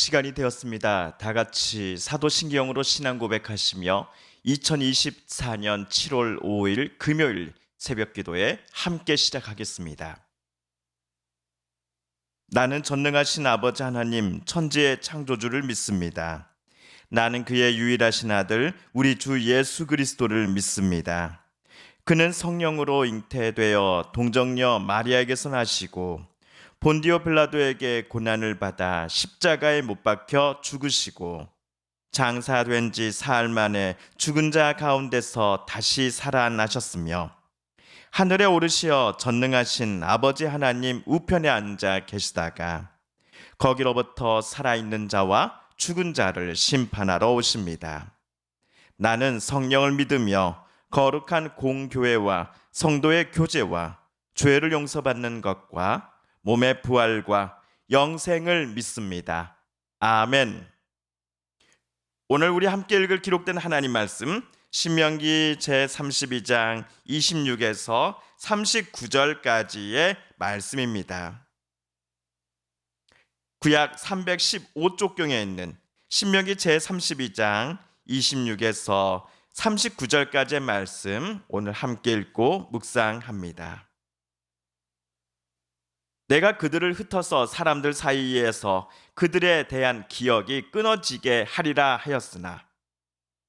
시간이 되었습니다. 다 같이 사도신경으로 신앙 고백하시며 2024년 7월 5일 금요일 새벽 기도에 함께 시작하겠습니다. 나는 전능하신 아버지 하나님 천지의 창조주를 믿습니다. 나는 그의 유일하신 아들 우리 주 예수 그리스도를 믿습니다. 그는 성령으로 잉태되어 동정녀 마리아에게서 나시고 본디오 빌라도에게 고난을 받아 십자가에 못 박혀 죽으시고 장사된 지 사흘 만에 죽은 자 가운데서 다시 살아나셨으며 하늘에 오르시어 전능하신 아버지 하나님 우편에 앉아 계시다가 거기로부터 살아있는 자와 죽은 자를 심판하러 오십니다. 나는 성령을 믿으며 거룩한 공교회와 성도의 교제와 죄를 용서받는 것과 몸의 부활과 영생을 믿습니다. 아멘. 오늘 우리 함께 읽을 기록된 하나님 말씀 신명기 제32장 26에서 39절까지의 말씀입니다. 구약 315쪽경에 있는 신명기 제32장 26에서 39절까지의 말씀 오늘 함께 읽고 묵상합니다. 내가 그들을 흩어서 사람들 사이에서 그들에 대한 기억이 끊어지게 하리라 하였으나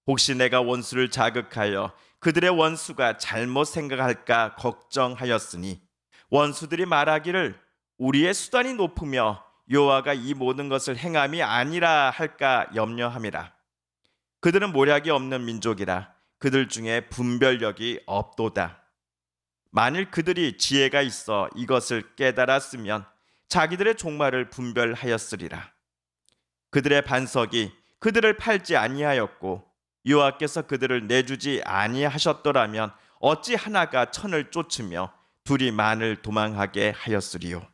혹시 내가 원수를 자극하여 그들의 원수가 잘못 생각할까 걱정하였으니 원수들이 말하기를 우리의 수단이 높으며 여호와가 이 모든 것을 행함이 아니라 할까 염려함이라. 그들은 모략이 없는 민족이라 그들 중에 분별력이 없도다. 만일 그들이 지혜가 있어 이것을 깨달았으면 자기들의 종말을 분별하였으리라. 그들의 반석이 그들을 팔지 아니하였고 여호와께서 그들을 내주지 아니하셨더라면 어찌 하나가 천을 쫓으며 둘이 만을 도망하게 하였으리요.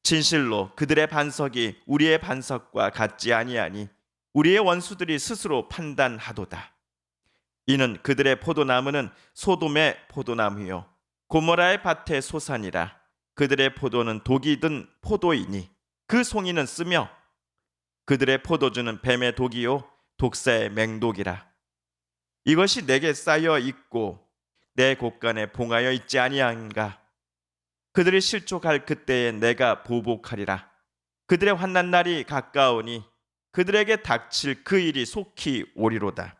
진실로 그들의 반석이 우리의 반석과 같지 아니하니 우리의 원수들이 스스로 판단하도다. 이는 그들의 포도나무는 소돔의 포도나무요 고모라의 밭의 소산이라. 그들의 포도는 독이 든 포도이니 그 송이는 쓰며 그들의 포도주는 뱀의 독이요 독사의 맹독이라. 이것이 내게 쌓여 있고 내 곳간에 봉하여 있지 아니한가. 그들이 실족할 그때에 내가 보복하리라. 그들의 환난 날이 가까우니 그들에게 닥칠 그 일이 속히 오리로다.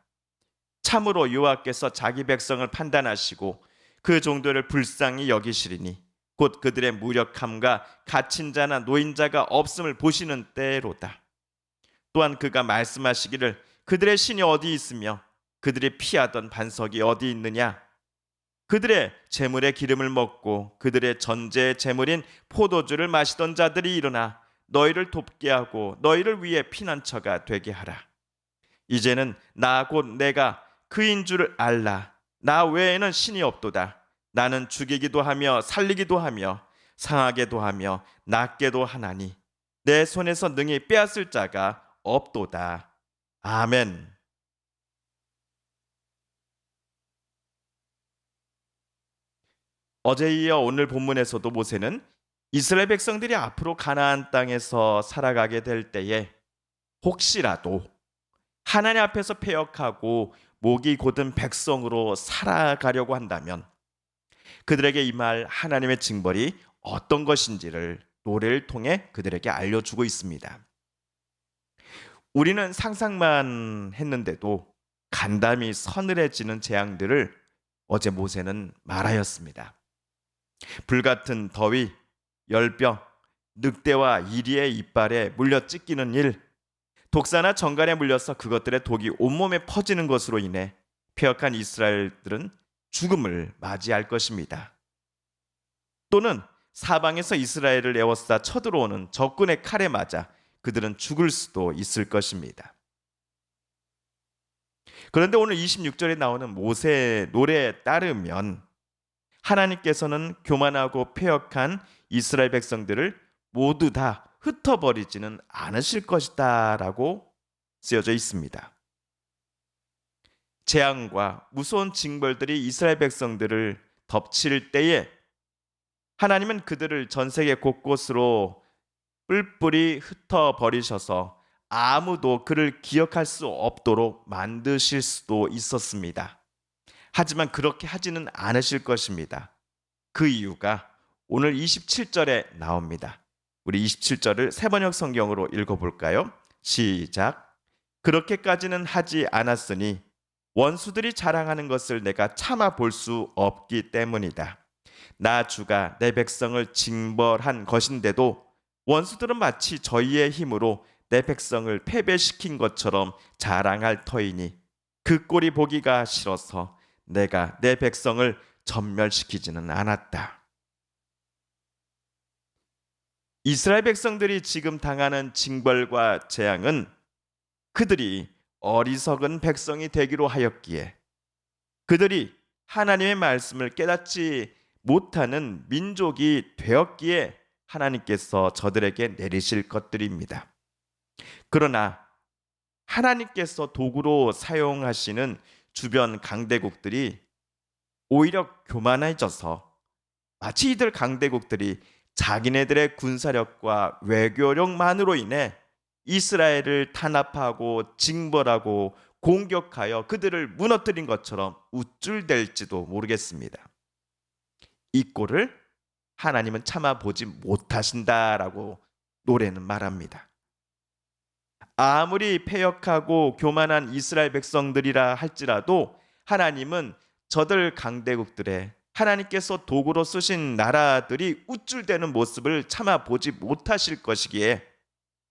참으로 여호와께서 자기 백성을 판단하시고 그 종들을 불쌍히 여기시리니 곧 그들의 무력함과 갇힌 자나 노인자가 없음을 보시는 때로다. 또한 그가 말씀하시기를 그들의 신이 어디 있으며 그들이 피하던 반석이 어디 있느냐. 그들의 재물의 기름을 먹고 그들의 전제의 재물인 포도주를 마시던 자들이 일어나 너희를 돕게 하고 너희를 위해 피난처가 되게 하라. 이제는 나 곧 내가 그인 줄 알라. 나 외에는 신이 없도다. 나는 죽이기도 하며 살리기도 하며 상하게도 하며 낫게도 하나니 내 손에서 능히 빼앗을 자가 없도다. 아멘. 어제에 이어 오늘 본문에서도 모세는 이스라엘 백성들이 앞으로 가나안 땅에서 살아가게 될 때에 혹시라도 하나님 앞에서 패역하고 목이 곧은 백성으로 살아가려고 한다면 그들에게 임할 하나님의 징벌이 어떤 것인지를 노래를 통해 그들에게 알려주고 있습니다. 우리는 상상만 했는데도 간담이 서늘해지는 재앙들을 어제 모세는 말하였습니다. 불같은 더위, 열병, 늑대와 이리의 이빨에 물려 찢기는 일, 독사나 정갈에 물려서 그것들의 독이 온몸에 퍼지는 것으로 인해 패역한 이스라엘들은 죽음을 맞이할 것입니다. 또는 사방에서 이스라엘을 에워싸 쳐들어오는 적군의 칼에 맞아 그들은 죽을 수도 있을 것입니다. 그런데 오늘 26절에 나오는 모세의 노래에 따르면 하나님께서는 교만하고 패역한 이스라엘 백성들을 모두 다 흩어버리지는 않으실 것이다 라고 쓰여져 있습니다. 재앙과 무서운 징벌들이 이스라엘 백성들을 덮칠 때에 하나님은 그들을 전 세계 곳곳으로 뿔뿔이 흩어버리셔서 아무도 그를 기억할 수 없도록 만드실 수도 있었습니다. 하지만 그렇게 하지는 않으실 것입니다. 그 이유가 오늘 27절에 나옵니다. 우리 27절을 새번역 성경으로 읽어볼까요? 시작. 그렇게까지는 하지 않았으니 원수들이 자랑하는 것을 내가 참아 볼 수 없기 때문이다. 나 주가 내 백성을 징벌한 것인데도 원수들은 마치 저희의 힘으로 내 백성을 패배시킨 것처럼 자랑할 터이니 그 꼴이 보기가 싫어서 내가 내 백성을 전멸시키지는 않았다. 이스라엘 백성들이 지금 당하는 징벌과 재앙은 그들이 어리석은 백성이 되기로 하였기에, 그들이 하나님의 말씀을 깨닫지 못하는 민족이 되었기에 하나님께서 저들에게 내리실 것들입니다. 그러나 하나님께서 도구로 사용하시는 주변 강대국들이 오히려 교만해져서 마치 이들 강대국들이 자기네들의 군사력과 외교력만으로 인해 이스라엘을 탄압하고 징벌하고 공격하여 그들을 무너뜨린 것처럼 우쭐댈지도 모르겠습니다. 이 꼴을 하나님은 참아보지 못하신다라고 노래는 말합니다. 아무리 패역하고 교만한 이스라엘 백성들이라 할지라도 하나님은 저들 강대국들의 하나님께서 도구로 쓰신 나라들이 우쭐대는 모습을 참아보지 못하실 것이기에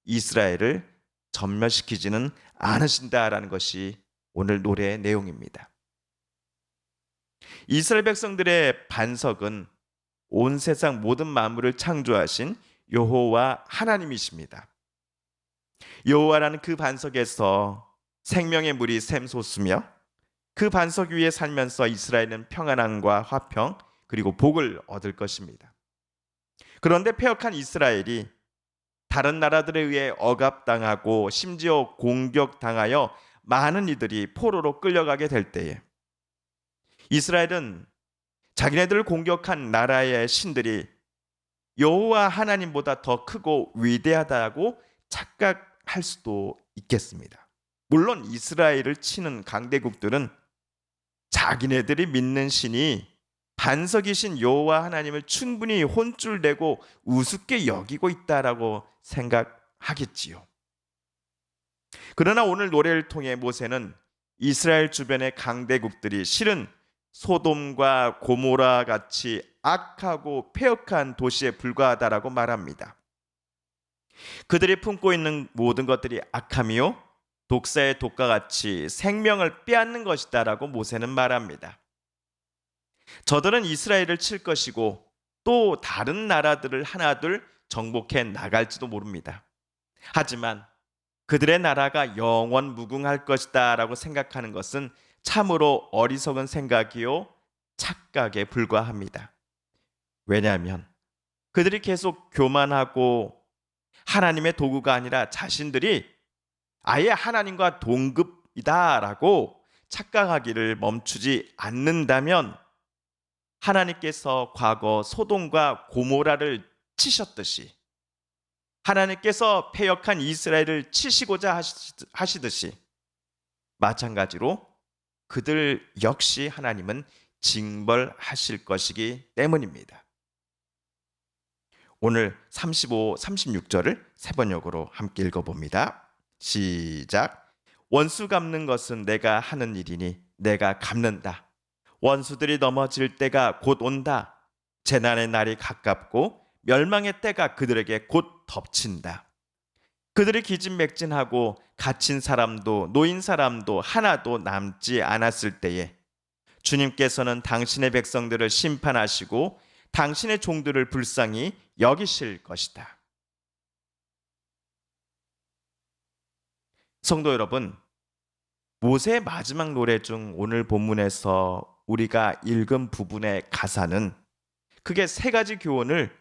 이스라엘을 전멸시키지는 않으신다라는 것이 오늘 노래의 내용입니다. 이스라엘 백성들의 반석은 온 세상 모든 만물을 창조하신 여호와 하나님이십니다. 여호와라는 그 반석에서 생명의 물이 샘솟으며 그 반석 위에 살면서 이스라엘은 평안함과 화평 그리고 복을 얻을 것입니다. 그런데 패역한 이스라엘이 다른 나라들에 의해 억압당하고 심지어 공격당하여 많은 이들이 포로로 끌려가게 될 때에 이스라엘은 자기네들을 공격한 나라의 신들이 여호와 하나님보다 더 크고 위대하다고 착각할 수도 있겠습니다. 물론 이스라엘을 치는 강대국들은 자기네들이 믿는 신이 반석이신 여호와 하나님을 충분히 혼쭐내고 우습게 여기고 있다라고 생각하겠지요. 그러나 오늘 노래를 통해 모세는 이스라엘 주변의 강대국들이 실은 소돔과 고모라 같이 악하고 패역한 도시에 불과하다라고 말합니다. 그들이 품고 있는 모든 것들이 악함이요 독사의 독과 같이 생명을 빼앗는 것이다라고 모세는 말합니다. 저들은 이스라엘을 칠 것이고 또 다른 나라들을 하나둘 정복해 나갈지도 모릅니다. 하지만 그들의 나라가 영원 무궁할 것이다 라고 생각하는 것은 참으로 어리석은 생각이요 착각에 불과합니다. 왜냐하면 그들이 계속 교만하고 하나님의 도구가 아니라 자신들이 아예 하나님과 동급이다라고 착각하기를 멈추지 않는다면 하나님께서 과거 소돔과 고모라를 치셨듯이 하나님께서 패역한 이스라엘을 치시고자 하시듯이 마찬가지로 그들 역시 하나님은 징벌하실 것이기 때문입니다. 오늘 35, 36절을 세 번역으로 함께 읽어봅니다. 시작. 원수 갚는 것은 내가 하는 일이니 내가 갚는다. 원수들이 넘어질 때가 곧 온다. 재난의 날이 가깝고 멸망의 때가 그들에게 곧 덮친다. 그들이 기진맥진하고 갇힌 사람도 노인 사람도 하나도 남지 않았을 때에 주님께서는 당신의 백성들을 심판하시고 당신의 종들을 불쌍히 여기실 것이다. 성도 여러분, 모세의 마지막 노래 중 오늘 본문에서 우리가 읽은 부분의 가사는 크게 세 가지 교훈을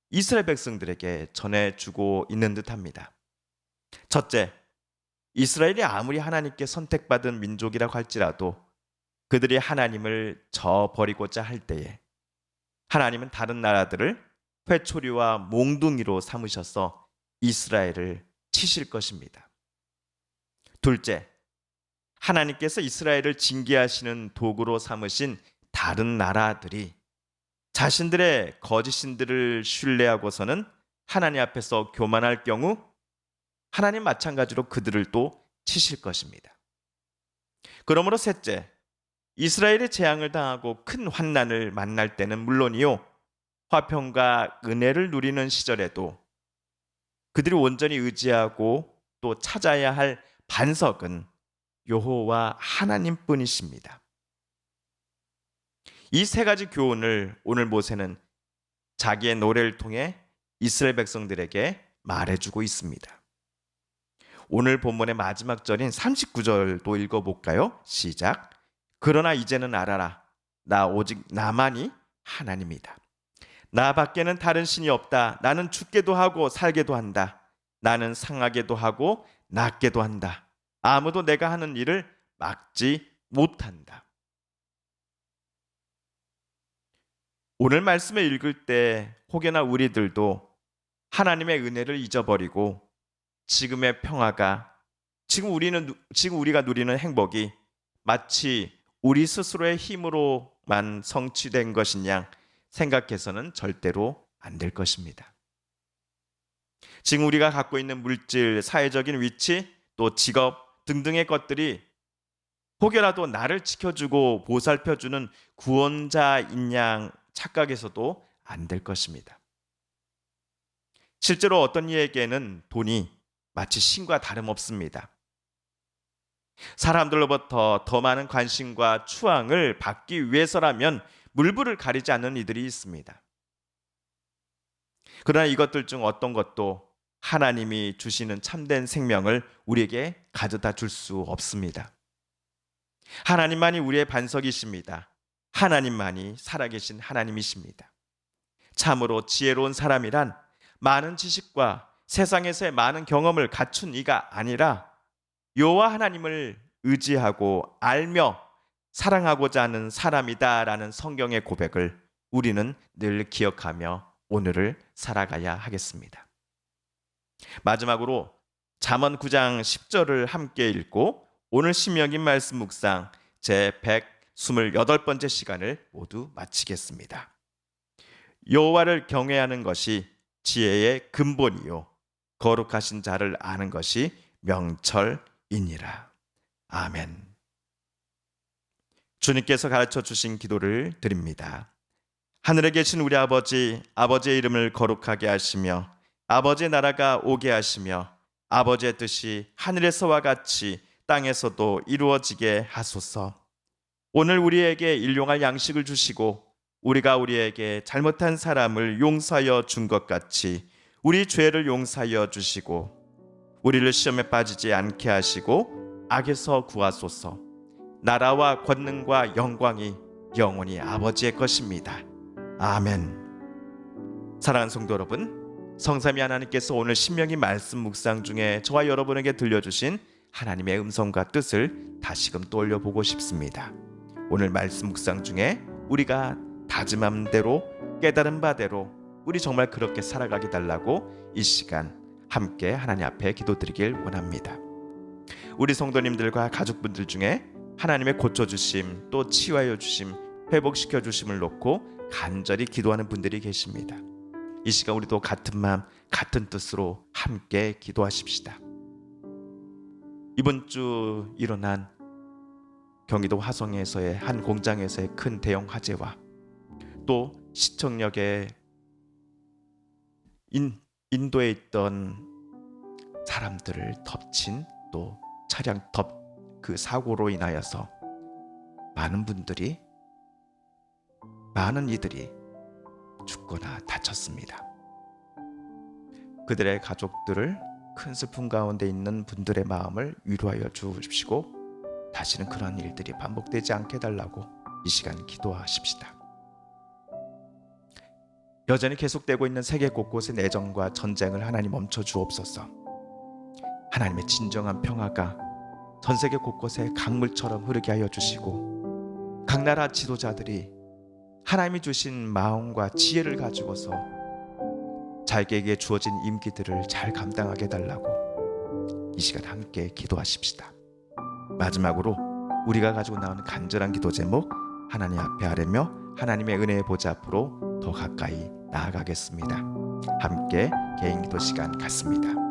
이스라엘 백성들에게 전해주고 있는 듯합니다. 첫째, 이스라엘이 아무리 하나님께 선택받은 민족이라고 할지라도 그들이 하나님을 저버리고자 할 때에 하나님은 다른 나라들을 회초리와 몽둥이로 삼으셔서 이스라엘을 치실 것입니다. 둘째, 하나님께서 이스라엘을 징계하시는 도구로 삼으신 다른 나라들이 자신들의 거짓 신들을 신뢰하고서는 하나님 앞에서 교만할 경우 하나님 마찬가지로 그들을 또 치실 것입니다. 그러므로 셋째, 이스라엘이 재앙을 당하고 큰 환난을 만날 때는 물론이요, 화평과 은혜를 누리는 시절에도 그들이 온전히 의지하고 또 찾아야 할 반석은 여호와 하나님뿐이십니다. 이 세 가지 교훈을 오늘 모세는 자기의 노래를 통해 이스라엘 백성들에게 말해주고 있습니다. 오늘 본문의 마지막 절인 39절도 읽어볼까요? 시작. 그러나 이제는 알아라. 나 오직 나만이 하나님이다. 나 밖에는 다른 신이 없다. 나는 죽게도 하고 살게도 한다. 나는 상하게도 하고 낫게도 한다. 아무도 내가 하는 일을 막지 못한다. 오늘 말씀을 읽을 때 혹여나 우리들도 하나님의 은혜를 잊어버리고 지금의 평화가 지금 우리가 누리는 행복이 마치 우리 스스로의 힘으로만 성취된 것인 양 생각해서는 절대로 안 될 것입니다. 지금 우리가 갖고 있는 물질, 사회적인 위치, 또 직업 등등의 것들이 혹여라도 나를 지켜주고 보살펴주는 구원자인 양 착각해서도 안 될 것입니다. 실제로 어떤 이에게는 돈이 마치 신과 다름없습니다. 사람들로부터 더 많은 관심과 추앙을 받기 위해서라면 물불을 가리지 않는 이들이 있습니다. 그러나 이것들 중 어떤 것도 하나님이 주시는 참된 생명을 우리에게 가져다 줄 수 없습니다. 하나님만이 우리의 반석이십니다. 하나님만이 살아계신 하나님이십니다. 참으로 지혜로운 사람이란 많은 지식과 세상에서의 많은 경험을 갖춘 이가 아니라 여호와 하나님을 의지하고 알며 사랑하고자 하는 사람이다라는 성경의 고백을 우리는 늘 기억하며 오늘을 살아가야 하겠습니다. 마지막으로 잠언 9장 10절을 함께 읽고 오늘 신명기 말씀 묵상 제 128번째 시간을 모두 마치겠습니다. 여호와를 경외하는 것이 지혜의 근본이요 거룩하신 자를 아는 것이 명철이니라. 아멘. 주님께서 가르쳐 주신 기도를 드립니다. 하늘에 계신 우리 아버지, 아버지의 이름을 거룩하게 하시며 아버지의 나라가 오게 하시며 아버지의 뜻이 하늘에서와 같이 땅에서도 이루어지게 하소서. 오늘 우리에게 일용할 양식을 주시고 우리가 우리에게 잘못한 사람을 용서하여 준 것 같이 우리 죄를 용서하여 주시고 우리를 시험에 빠지지 않게 하시고 악에서 구하소서. 나라와 권능과 영광이 영원히 아버지의 것입니다. 아멘. 사랑하는 성도 여러분, 성삼위 하나님께서 오늘 신명기 말씀 묵상 중에 저와 여러분에게 들려주신 하나님의 음성과 뜻을 다시금 떠올려 보고 싶습니다. 오늘 말씀 묵상 중에 우리가 다짐한 대로 깨달은 바대로 우리 정말 그렇게 살아가게 달라고 이 시간 함께 하나님 앞에 기도드리길 원합니다. 우리 성도님들과 가족분들 중에 하나님의 고쳐주심 또 치유하여 주심 회복시켜 주심을 놓고 간절히 기도하는 분들이 계십니다. 이 시간 우리도 같은 마음 같은 뜻으로 함께 기도하십시다. 이번 주 일어난 경기도 화성에서의 한 공장에서의 큰 대형 화재와 또 시청역에 인도에 있던 사람들을 덮친 또 차량 그 사고로 인하여서 많은 이들이 죽거나 다쳤습니다. 그들의 가족들을 큰 슬픔 가운데 있는 분들의 마음을 위로하여 주십시고 다시는 그런 일들이 반복되지 않게 해달라고 이 시간 기도하십시다. 여전히 계속되고 있는 세계 곳곳의 내전과 전쟁을 하나님 멈춰 주옵소서. 하나님의 진정한 평화가 전 세계 곳곳에 강물처럼 흐르게 하여 주시고 각 나라 지도자들이 하나님이 주신 마음과 지혜를 가지고서 자기에게 주어진 임기들을 잘 감당하게 해달라고 이 시간 함께 기도하십시다. 마지막으로 우리가 가지고 나오는 간절한 기도 제목 하나님 앞에 아뢰며 하나님의 은혜의 보좌 앞으로 더 가까이 나아가겠습니다. 함께 개인 기도 시간 갖습니다.